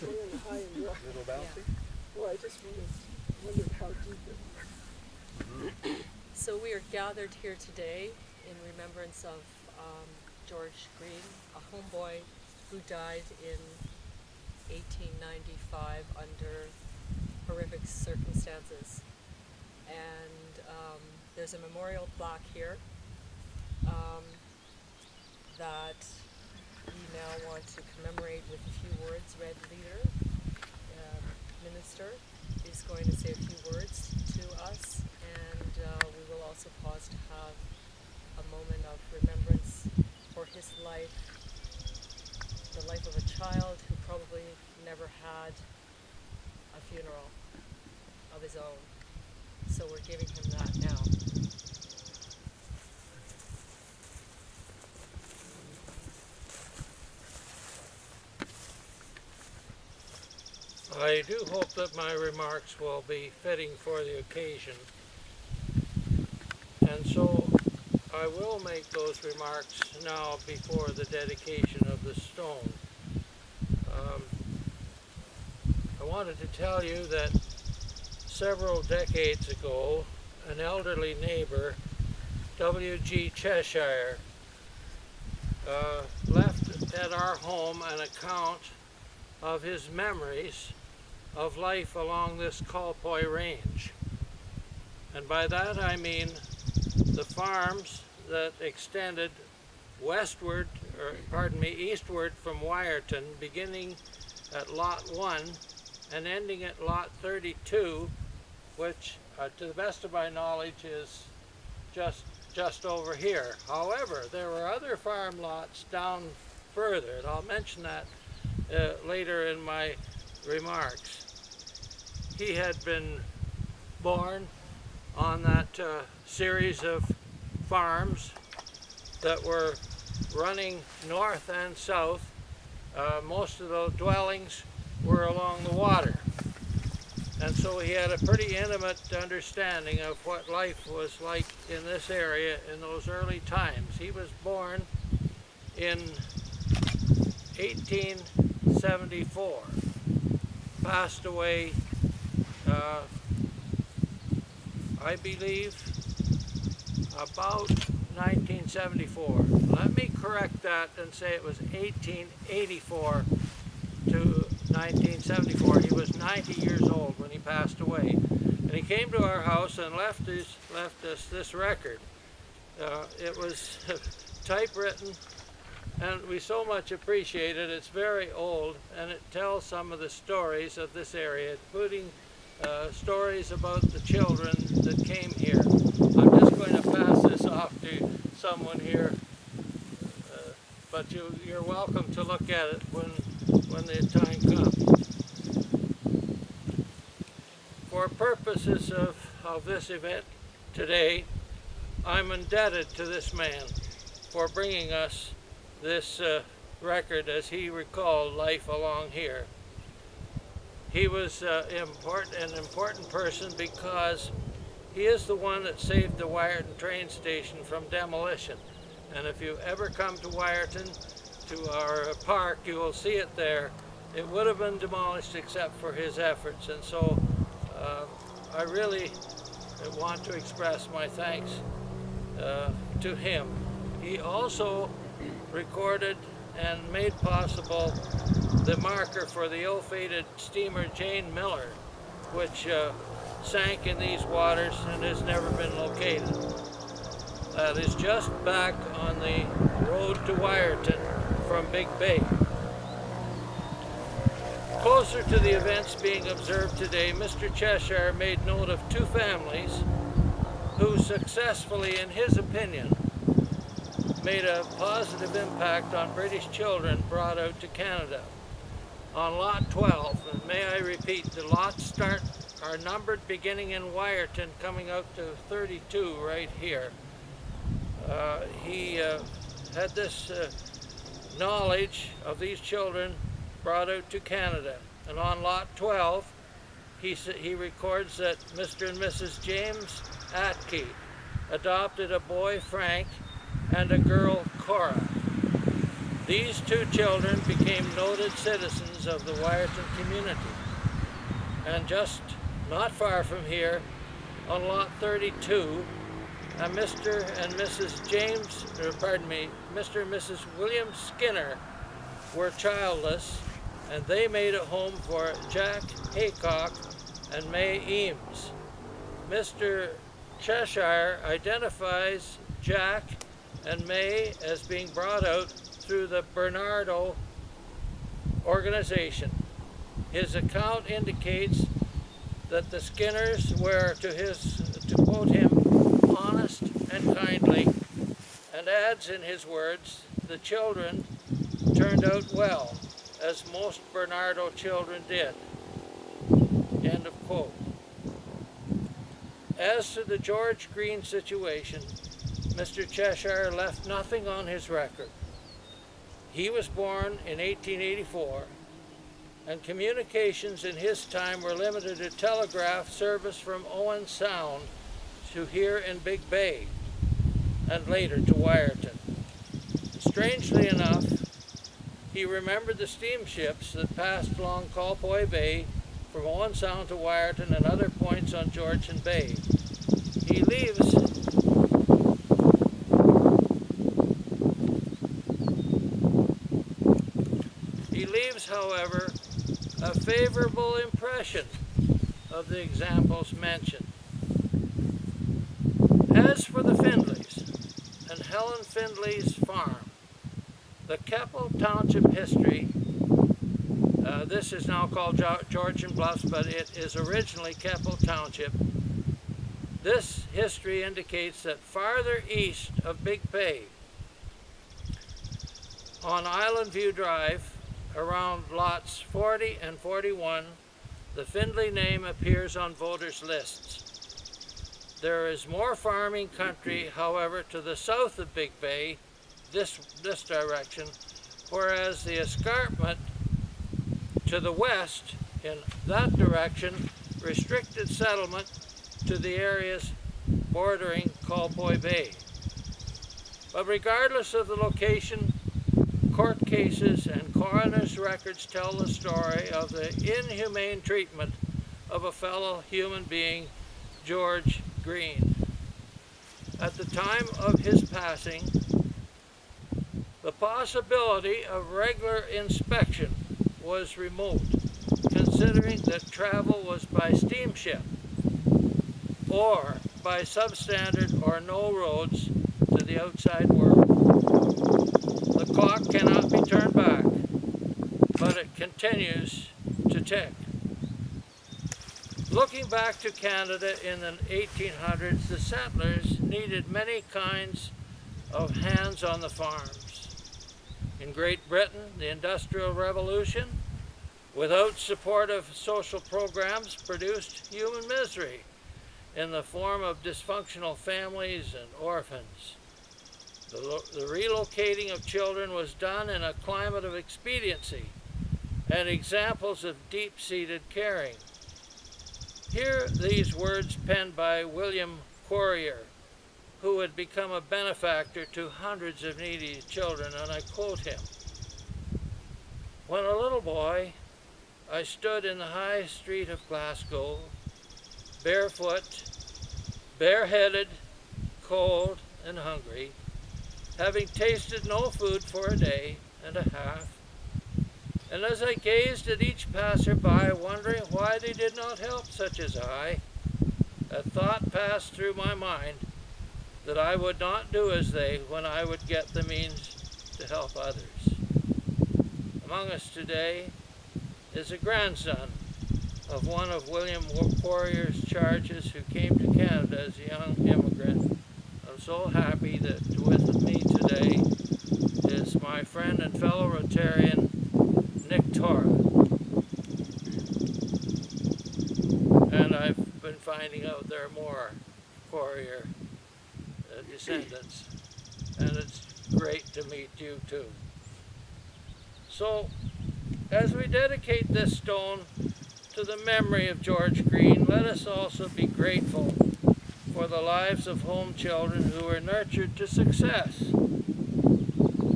in the high and dry. Little bouncy? Well, I just wondered how deep it was. So we are gathered here today in remembrance of George Green, a homeboy who died in 1895 under horrific circumstances. And there's a memorial plaque here that we now want to commemorate with a few words. Red Leader, minister, is going to say a few words to us, and we will also pause to have a moment of remembrance for his life, the life of a child who probably never had a funeral of his own. So we're giving him that now. I do hope that my remarks will be fitting for the occasion, and so I will make those remarks now before the dedication of the stone. I wanted to tell you that several decades ago, an elderly neighbor, W.G. Cheshire, left at our home an account of his memories of life along this Colpoy Range. And by that I mean the farms that extended eastward from Wyerton, beginning at Lot 1 and ending at Lot 32, which to the best of my knowledge is just over here. However, there were other farm lots down further, and I'll mention that later in my remarks. He had been born on that series of farms that were running north and south. Most of the dwellings were along the water. And so he had a pretty intimate understanding of what life was like in this area in those early times. He was born in 1874, passed away, I believe, about 1974. Let me correct that and say it was 1884 to 1974. He was 90 years old when he passed away. And he came to our house and left us this record. It was typewritten, and we so much appreciate it. It's very old, and it tells some of the stories of this area, including stories about the children that came here. I'm just going to pass this off to someone here, but you're welcome to look at it when the time comes. For purposes of this event today, I'm indebted to this man for bringing us this record as he recalled life along here. He was an important person because he is the one that saved the Wyerton train station from demolition. And if you ever come to Wyerton, to our park, you will see it there. It would have been demolished except for his efforts. And so I really want to express my thanks to him. He also recorded and made possible the marker for the ill-fated steamer Jane Miller, which sank in these waters and has never been located. That is just back on the road to Wyerton from Big Bay. Closer to the events being observed today, Mr. Cheshire made note of two families who successfully, in his opinion, made a positive impact on British children brought out to Canada. On Lot 12, and may I repeat, the lots are numbered beginning in Wyerton, coming out to 32 right here. He had this knowledge of these children brought out to Canada. And on Lot 12, he records that Mr. and Mrs. James Atke adopted a boy, Frank, and a girl, Cora. These two children became noted citizens of the Wyerton community. And just not far from here, on lot 32, Mr. and Mrs. Mr. and Mrs. William Skinner were childless, and they made a home for Jack Haycock and May Eames. Mr. Cheshire identifies Jack and May as being brought out through the Bernardo organization. His account indicates that the Skinners were, to quote him, honest and kindly, and adds in his words, the children turned out well, as most Bernardo children did. End of quote. As to the George Green situation, Mr. Cheshire left nothing on his record. He was born in 1884, and communications in his time were limited to telegraph service from Owen Sound to here in Big Bay, and later to Wyerton. Strangely enough, he remembered the steamships that passed along Colpoy Bay from Owen Sound to Wyerton and other points on Georgian Bay. He leaves however, a favorable impression of the examples mentioned. As for the Findleys and Helen Findley's farm, the Keppel Township history, this is now called Georgian Bluffs, but it is originally Keppel Township. This history indicates that farther east of Big Bay, on Island View Drive, around lots 40 and 41, the Findley name appears on voters' lists. There is more farming country, however, to the south of Big Bay, this direction, whereas the escarpment to the west in that direction restricted settlement to the areas bordering Colpoy Bay. But regardless of the location, court cases and coroner's records tell the story of the inhumane treatment of a fellow human being, George Green. At the time of his passing, the possibility of regular inspection was remote, considering that travel was by steamship or by substandard or no roads to the outside world. The clock cannot be turned back, but it continues to tick. Looking back to Canada in the 1800s, the settlers needed many kinds of hands on the farms. In Great Britain, the Industrial Revolution, without supportive social programs, produced human misery in the form of dysfunctional families and orphans. The relocating of children was done in a climate of expediency and examples of deep-seated caring. Hear these words penned by William Courier, who had become a benefactor to hundreds of needy children, and I quote him, "When a little boy, I stood in the high street of Glasgow, barefoot, bareheaded, cold, and hungry, having tasted no food for a day and a half. And as I gazed at each passer-by, wondering why they did not help such as I, a thought passed through my mind that I would not do as they when I would get the means to help others." Among us today is a grandson of one of William Courier's charges who came to Canada as a young immigrant. I'm so happy that with me today is my friend and fellow Rotarian, Nick Torra. And I've been finding out there are more Courier descendants, and it's great to meet you too. So, as we dedicate this stone to the memory of George Green, let us also be grateful for the lives of home children who were nurtured to success.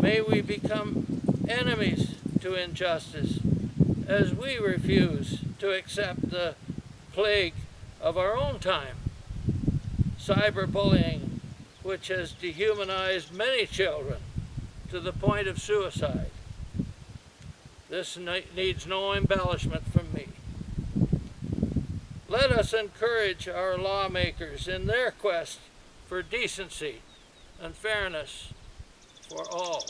May we become enemies to injustice, as we refuse to accept the plague of our own time, cyberbullying, which has dehumanized many children to the point of suicide. This needs no embellishment from me. Let us encourage our lawmakers in their quest for decency and fairness for all.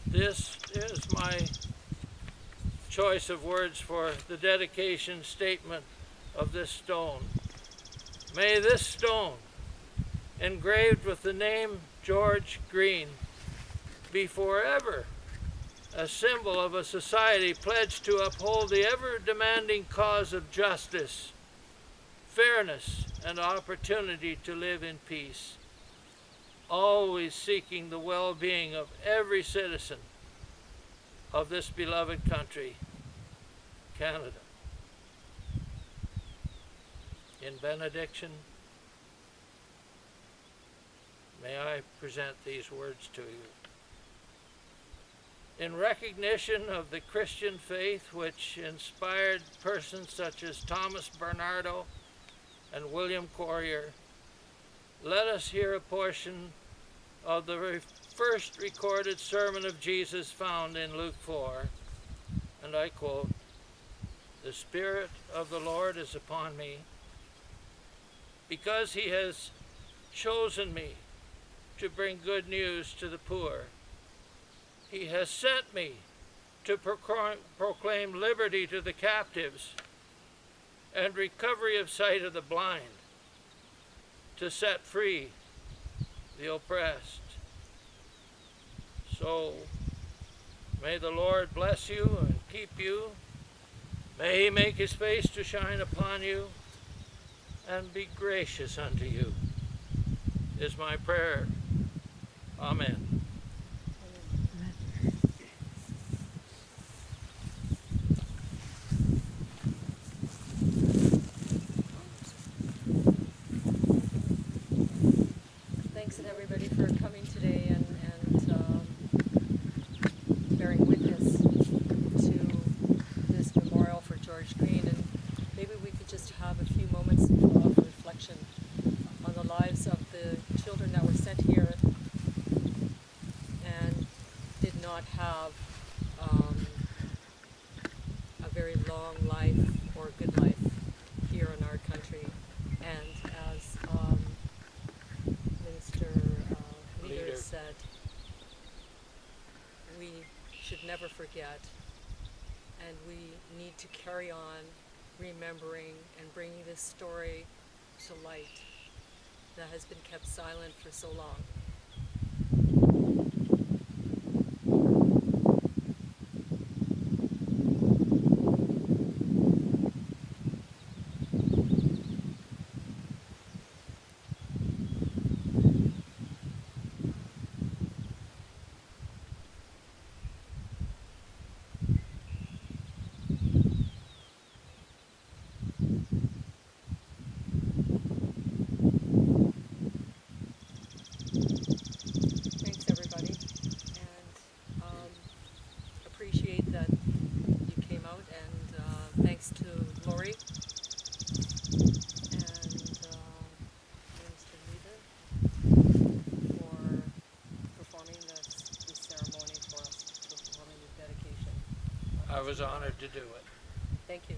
This is my choice of words for the dedication statement of this stone. May this stone, engraved with the name George Green, be forever a symbol of a society pledged to uphold the ever-demanding cause of justice, fairness, and opportunity to live in peace, always seeking the well-being of every citizen of this beloved country, Canada. In benediction, may I present these words to you. In recognition of the Christian faith which inspired persons such as Thomas Bernardo and William Courier, let us hear a portion of the first recorded sermon of Jesus found in Luke 4, and I quote, "The Spirit of the Lord is upon me, because he has chosen me to bring good news to the poor. He has sent me to proclaim liberty to the captives and recovery of sight of the blind, to set free the oppressed." So may the Lord bless you and keep you. May he make his face to shine upon you and be gracious unto you, is my prayer. Amen. Thanks everybody for coming today and bearing witness to this memorial for George Green. And maybe we could just have a few moments of reflection on the lives of the children that were sent here and did not have a very long life or good life here in our country. And as Minister Leader said, we should never forget, and we need to carry on remembering and bringing this story to light that has been kept silent for so long. Thanks everybody, and appreciate that you came out, and thanks to Lori and Minister Leader for performing this ceremony for us, for performing the dedication. I was honored to do it. Thank you.